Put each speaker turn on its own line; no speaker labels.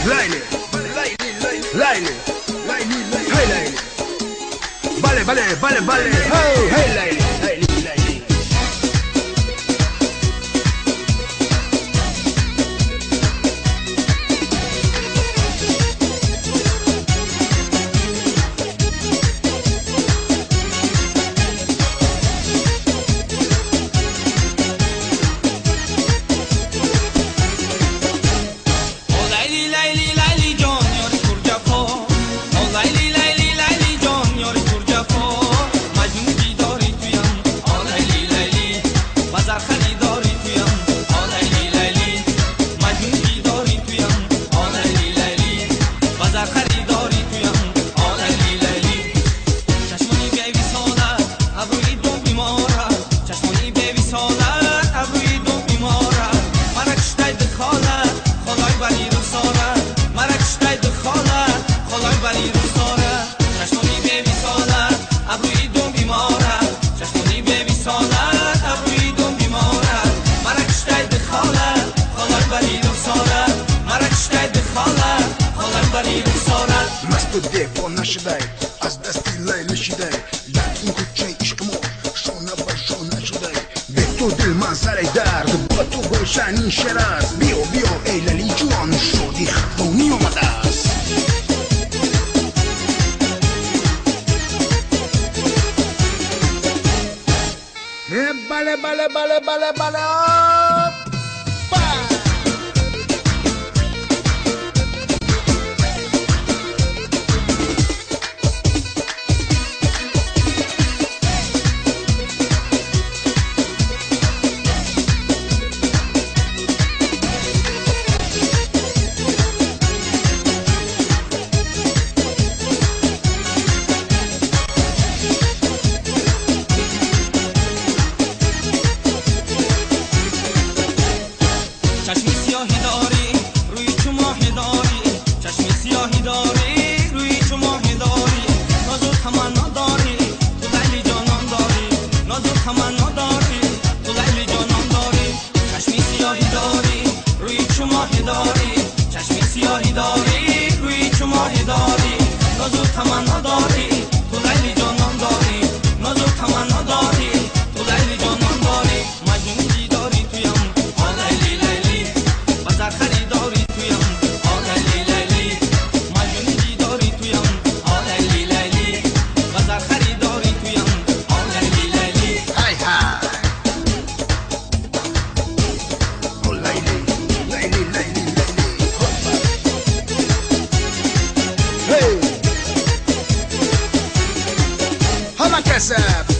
Laili, Laili, hey Laili. Vale, vale, vale, vale. Oh, hey Laili, Laili, Laili.
مست دفاع نشده از دستی لیلی شده در این کوچه عشق ما شانه بر شانه شده به تو دل من سر درد با تو گلشن شعر است بیا بیا ای لیلی جوان شادی خفونی آمده است
بله بله بله بله بله Hala kasap